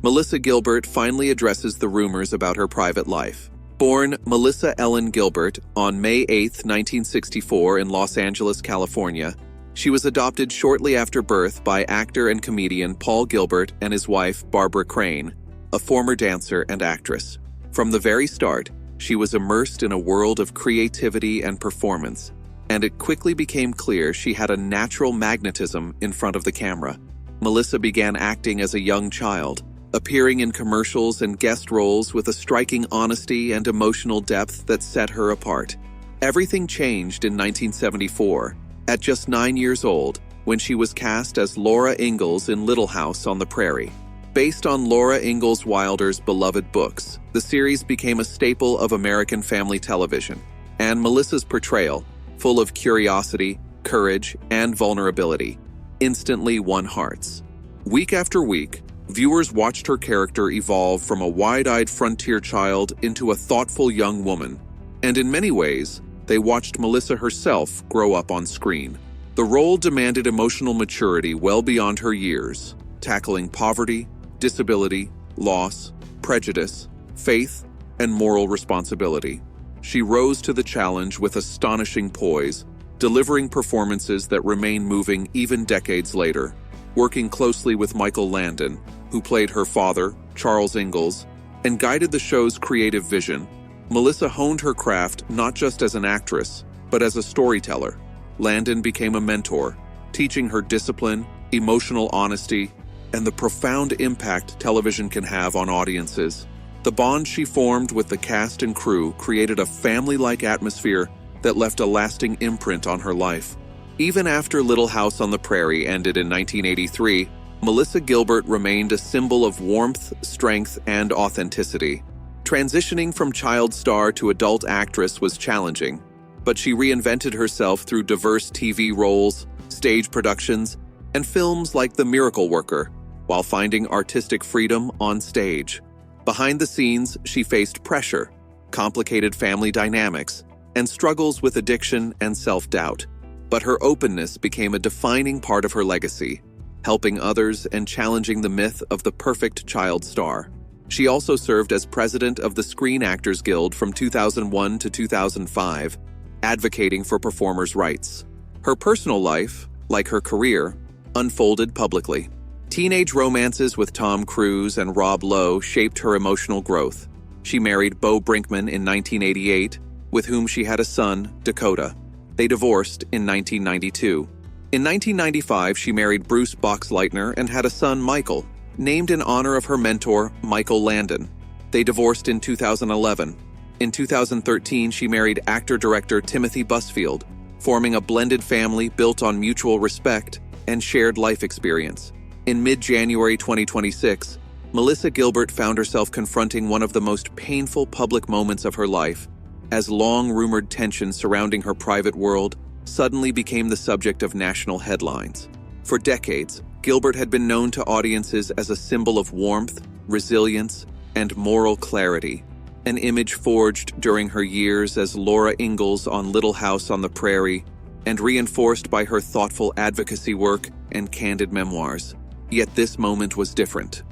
Melissa Gilbert finally addresses the rumors about her private life. Born Melissa Ellen Gilbert on May 8, 1964 in Los Angeles, California, she was adopted shortly after birth by actor and comedian Paul Gilbert and his wife Barbara Crane, a former dancer and actress. From the very start, she was immersed in a world of creativity and performance, and it quickly became clear she had a natural magnetism in front of the camera. Melissa began acting as a young child, appearing in commercials and guest roles with a striking honesty and emotional depth that set her apart. Everything changed in 1974, at just 9 years old, when she was cast as Laura Ingalls in Little House on the Prairie. Based on Laura Ingalls Wilder's beloved books, the series became a staple of American family television, and Melissa's portrayal, full of curiosity, courage, and vulnerability, instantly won hearts. Week after week, viewers watched her character evolve from a wide-eyed frontier child into a thoughtful young woman, and in many ways, they watched Melissa herself grow up on screen. The role demanded emotional maturity well beyond her years, tackling poverty, disability, loss, prejudice, faith, and moral responsibility. She rose to the challenge with astonishing poise, delivering performances that remain moving even decades later. Working closely with Michael Landon, who played her father, Charles Ingalls, and guided the show's creative vision, Melissa honed her craft not just as an actress, but as a storyteller. Landon became a mentor, teaching her discipline, emotional honesty, and the profound impact television can have on audiences. The bond she formed with the cast and crew created a family-like atmosphere that left a lasting imprint on her life. Even after Little House on the Prairie ended in 1983, Melissa Gilbert remained a symbol of warmth, strength, and authenticity. Transitioning from child star to adult actress was challenging, but she reinvented herself through diverse TV roles, stage productions, and films like The Miracle Worker, while finding artistic freedom on stage. Behind the scenes, she faced pressure, complicated family dynamics, and struggles with addiction and self-doubt. But her openness became a defining part of her legacy, helping others and challenging the myth of the perfect child star. She also served as president of the Screen Actors Guild from 2001 to 2005, advocating for performers' rights. Her personal life, like her career, unfolded publicly. Teenage romances with Tom Cruise and Rob Lowe shaped her emotional growth. She married Bo Brinkman in 1988, with whom she had a son, Dakota. They divorced in 1992. In 1995, she married Bruce Boxleitner and had a son, Michael, named in honor of her mentor, Michael Landon. They divorced in 2011. In 2013, she married actor-director Timothy Busfield, forming a blended family built on mutual respect and shared life experience. In mid-January 2026, Melissa Gilbert found herself confronting one of the most painful public moments of her life, as long-rumored tension surrounding her private world suddenly became the subject of national headlines. For decades, Gilbert had been known to audiences as a symbol of warmth, resilience, and moral clarity, an image forged during her years as Laura Ingalls on Little House on the Prairie and reinforced by her thoughtful advocacy work and candid memoirs. Yet this moment was different.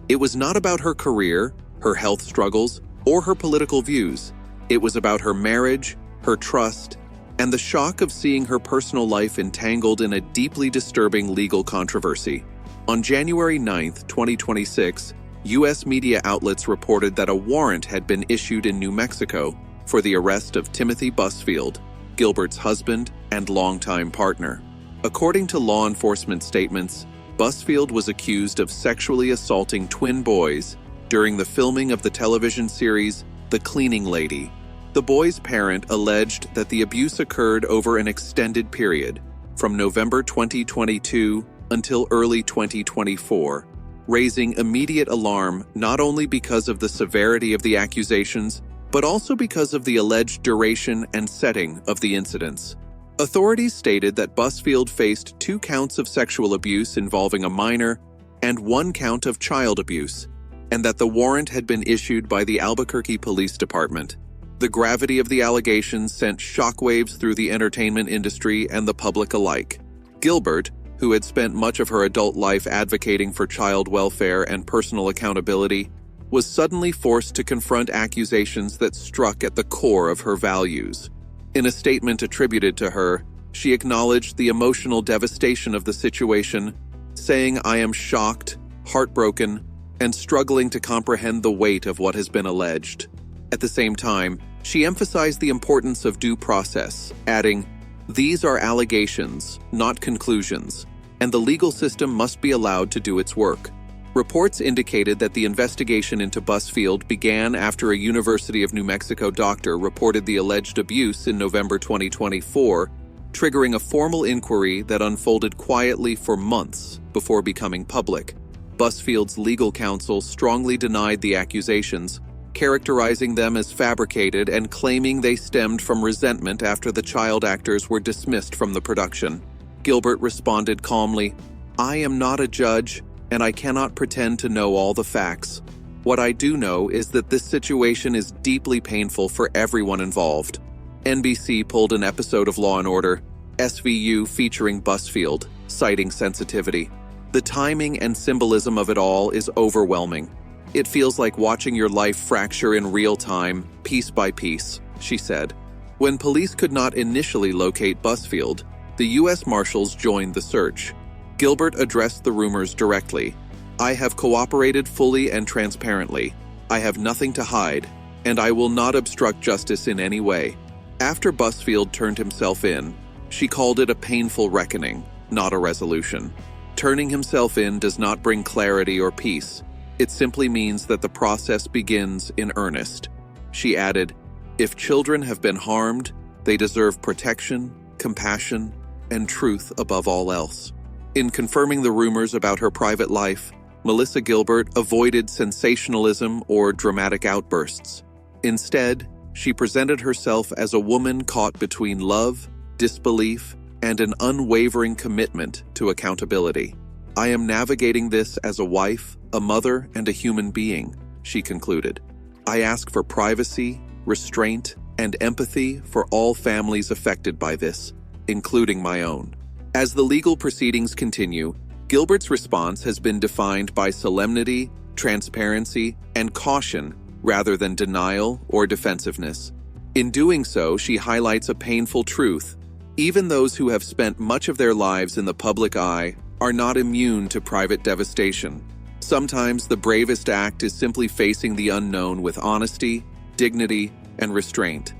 It was not about her career, her health struggles, or her political views. It was about her marriage, her trust, and the shock of seeing her personal life entangled in a deeply disturbing legal controversy. On January 9, 2026, U.S. media outlets reported that a warrant had been issued in New Mexico for the arrest of Timothy Busfield, Gilbert's husband and longtime partner. According to law enforcement statements, Busfield was accused of sexually assaulting twin boys during the filming of the television series The Cleaning Lady. The boys' parent alleged that the abuse occurred over an extended period, from November 2022 until early 2024, raising immediate alarm not only because of the severity of the accusations, but also because of the alleged duration and setting of the incidents. Authorities stated that Busfield faced 2 counts of sexual abuse involving a minor and 1 count of child abuse, and that the warrant had been issued by the Albuquerque Police Department. The gravity of the allegations sent shockwaves through the entertainment industry and the public alike. Gilbert, who had spent much of her adult life advocating for child welfare and personal accountability, was suddenly forced to confront accusations that struck at the core of her values. In a statement attributed to her, she acknowledged the emotional devastation of the situation, saying, "I am shocked, heartbroken, and struggling to comprehend the weight of what has been alleged." At the same time, she emphasized the importance of due process, adding, "These are allegations, not conclusions, and the legal system must be allowed to do its work." Reports indicated that the investigation into Busfield began after a University of New Mexico doctor reported the alleged abuse in November 2024, triggering a formal inquiry that unfolded quietly for months before becoming public. Busfield's legal counsel strongly denied the accusations, characterizing them as fabricated and claiming they stemmed from resentment after the child actors were dismissed from the production. Gilbert responded calmly, "I am not a judge, and I cannot pretend to know all the facts. What I do know is that this situation is deeply painful for everyone involved." NBC pulled an episode of Law & Order, SVU featuring Busfield, citing sensitivity. "The timing and symbolism of it all is overwhelming. It feels like watching your life fracture in real time, piece by piece," she said. When police could not initially locate Busfield, the U.S. Marshals joined the search. Gilbert addressed the rumors directly. "I have cooperated fully and transparently. I have nothing to hide, and I will not obstruct justice in any way." After Busfield turned himself in, she called it a painful reckoning, not a resolution. Turning himself in does not bring clarity or peace. It simply means that the process begins in earnest. She added, "If children have been harmed, they deserve protection, compassion, and truth above all else." In confirming the rumors about her private life, Melissa Gilbert avoided sensationalism or dramatic outbursts. Instead, she presented herself as a woman caught between love, disbelief, and an unwavering commitment to accountability. "I am navigating this as a wife, a mother, and a human being," she concluded. "I ask for privacy, restraint, and empathy for all families affected by this, including my own." As the legal proceedings continue, Gilbert's response has been defined by solemnity, transparency, and caution rather than denial or defensiveness. In doing so, she highlights a painful truth. Even those who have spent much of their lives in the public eye are not immune to private devastation. Sometimes the bravest act is simply facing the unknown with honesty, dignity, and restraint.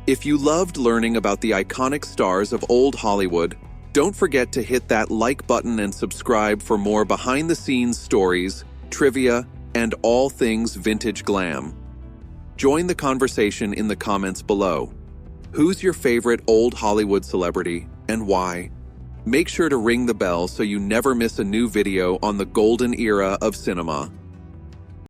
If you loved learning about the iconic stars of old Hollywood, don't forget to hit that like button and subscribe for more behind-the-scenes stories, trivia, and all things vintage glam. Join the conversation in the comments below. Who's your favorite old Hollywood celebrity and why? Make sure to ring the bell so you never miss a new video on the golden era of cinema.